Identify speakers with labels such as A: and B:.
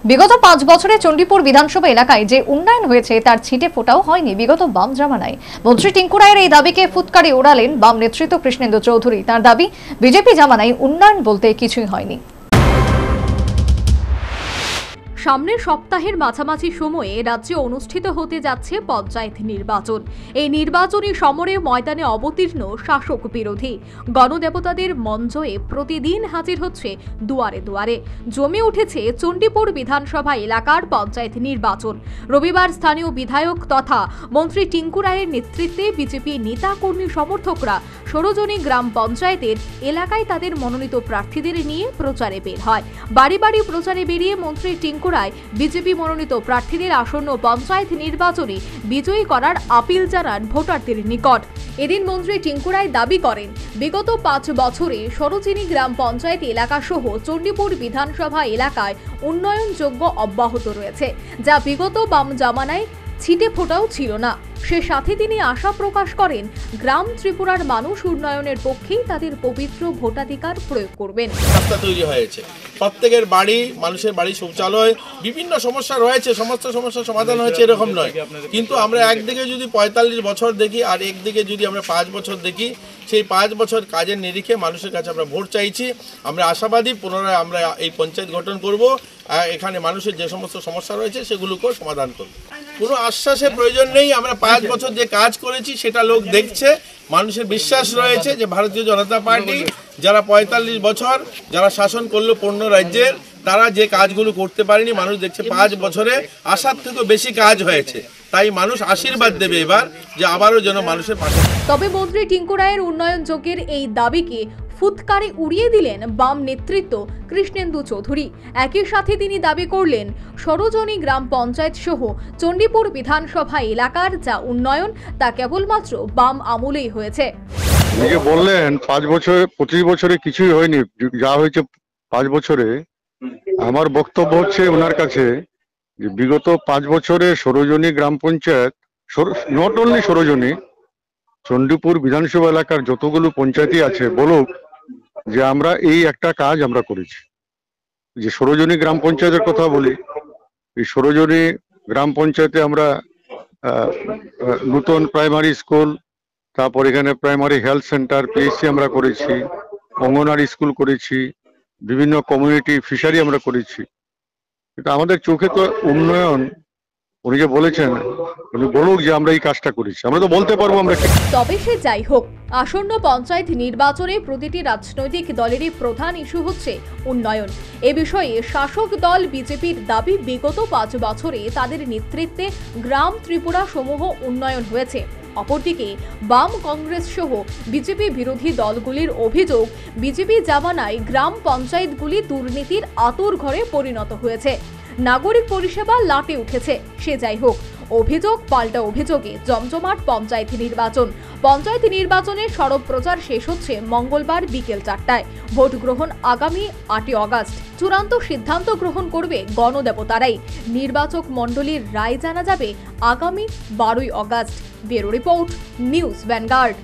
A: বিগত 5 বছরে চণ্ডীপুর বিধানসভা এলাকায় যে উন্নয়ন হয়েছে তার ছিটে ফোটাও হয়নি বিগত বাম জামানায়। মন্ত্রী টিঙ্কু রায়ের এই দাবিকে ফুৎকারে ওড়ালেন বাম নেতৃত্ব কৃষ্ণেন্দু চৌধুরী। তার দাবি, বিজেপি জামানায় উন্নয়ন বলতে কিছুই হয়নি।
B: সামনের সপ্তাহের মাঝামাঝি সময়ে রাজ্যে অনুষ্ঠিত হতে যাচ্ছে পঞ্চায়েত নির্বাচন। এই নির্বাচনী সমরে ময়দানে অবতীর্ণ শাসক বিরোধী গণদেবতাদের মঞ্চে প্রতিদিন হাজির হচ্ছে দুয়ারে দুয়ারে। জমে উঠেছে চণ্ডীপুর বিধানসভা এলাকার পঞ্চায়েত নির্বাচন। রবিবার স্থানীয় বিধায়ক তথা মন্ত্রী টিঙ্কু রায়ের নেতৃত্বে বিজেপি নেতা কর্মী সমর্থকরা সরোজনী গ্রাম পঞ্চায়েতের এলাকায় তাদের মনোনীত প্রার্থীদের নিয়ে প্রচারে বের হয়। বাড়ি বাড়ি প্রচারে বেরিয়ে মন্ত্রী টিঙ্কু রায় বিজেপি মনোনীত প্রার্থীদের আসন্ন পঞ্চায়েত নির্বাচনে বিজয়ী করার আপিল জানান ভোটারদের নিকট। এদিন মন্ত্রী টিঙ্কু রায় দাবি করেন, বিগত 5 বছরে সরোজিনী গ্রাম পঞ্চায়েত এলাকা সহ চণ্ডীপুর বিধানসভা এলাকায় উন্নয়নযোগ্য অব্যাহত রয়েছে, যা বিগত বাম জামানায় ছিটে ফোটাও ছিল না। সে সাথে তিনি আশা প্রকাশ করেন, গ্রাম ত্রিপুরার মানুষ উন্নয়নের পক্ষেই তাদের পবিত্র ভোটাধিকার প্রয়োগ করবেন।
C: রাস্তা তৈরি হয়েছে, প্রত্যেকের বাড়ি, মানুষের বাড়ি শৌচালয়, বিভিন্ন সমস্যা রয়েছে, সমস্ত সমস্যার সমাধান হয়েছে এরকম নয়। কিন্তু আমরা একদিকে যদি 45 বছর দেখি আর একদিকে যদি আমরা 5 বছর দেখি, সেই 5 বছর কাজের নিরিখে মানুষের কাছে আমরা ভোট চাইছি। আমরা আশাবাদী পুনরায় আমরা এই পঞ্চায়েত গঠন করব, এখানে মানুষের যে সমস্ত সমস্যা রয়েছে সেগুলোকেও সমাধান করব। কোনো আশ্বাসের প্রয়োজন নেই। আমরা 5 বছর যে কাজ করেছি সেটা লোক দেখছে, মানুষের বিশ্বাস রয়েছে যে ভারতীয় জনতা পার্টি যারা 45 বছর যারা শাসন করলো 15 রাজ্যের, তারা যে কাজগুলো করতে পারেনি মানুষ দেখছে 5 বছরে আশার থেকেও বেশি কাজ হয়েছে। তাই মানুষ আশীর্বাদ দেবে এবার যে আবারও যেন মানুষের পাশে।
B: তবে মন্ত্রী টিঙ্কু রায়ের উন্নয়ন যোগের এই দাবিকে ফুৎকারে উড়িয়ে দিলেন বাম নেতৃত্ব কৃষ্ণেন্দু চৌধুরী। একই সাথে তিনি দাবি করলেন, সরোজনী গ্রাম পঞ্চায়েত সহ চণ্ডীপুর বিধানসভা এলাকার যা উন্নয়ন তা কেবলমাত্র বাম আমলেই হয়েছে।
D: নিজে বললেন 5 বছরে 25 বছরে কিছুই হয়নি, যা হয়েছে 5 বছরে। আমার বক্তব্য হচ্ছে ওনার কাছে যে বিগত 5 বছরে সরোজনী গ্রাম পঞ্চায়েত, নট অনলি সরোজনী, চণ্ডীপুর বিধানসভা এলাকার যতগুলো পঞ্চায়েতই আছে বলুক যে আমরা এই একটা কাজ আমরা করেছি। যে সরোজনী গ্রাম পঞ্চায়েতের কথা বলি, এই সরোজনী গ্রাম পঞ্চায়েতে আমরা নতুন প্রাইমারি স্কুল, তারপর এখানে প্রাইমারি হেলথ সেন্টার পিএইচসি আমরা করেছি, অঙ্গনওয়াড়ি স্কুল করেছি, বিভিন্ন কমিউনিটি ফিশারি আমরা করেছি। কিন্তু আমাদের চোখে তো উন্নয়ন, উনি যে বলেছেন উনি বলুক যে আমরা এই কাজটা করেছি, আমরা তো বলতে পারবো আমরা।
B: তবে সে যাই হোক, আসন্ন পঞ্চায়েত নির্বাচনে প্রতিটি রাজনৈতিক দলেরই প্রধান ইস্যু হচ্ছে উন্নয়ন। এ বিষয়ে শাসক দল বিজেপির দাবি, বিগত 5 বছরে তাদের নেতৃত্বে গ্রাম ত্রিপুরা সমূহ উন্নয়ন হয়েছে। অপরদিকে বাম কংগ্রেস সহ বিজেপি বিরোধী দলগুলির অভিযোগ, বিজেপি জামানায় গ্রাম পঞ্চায়েতগুলি দুর্নীতির আঁতুড়ঘরে পরিণত হয়েছে, নাগরিক পরিষেবা লাটে উঠেছে। সে যাই হোক, অভিযোগ পাল্টা অভিযোগে জমজমাট পঞ্চায়েত নির্বাচন। পঞ্চায়েত নির্বাচনের সরব প্রচার শেষ হচ্ছে মঙ্গলবার বিকেল 4টায়। ভোট গ্রহণ আগামী 8 অগস্ট। চূড়ান্ত সিদ্ধান্ত গ্রহণ করবে গণদেবতারাই। নির্বাচক মণ্ডলীর রায় জানা যাবে আগামী 12 August. Bureau report, news vanguard.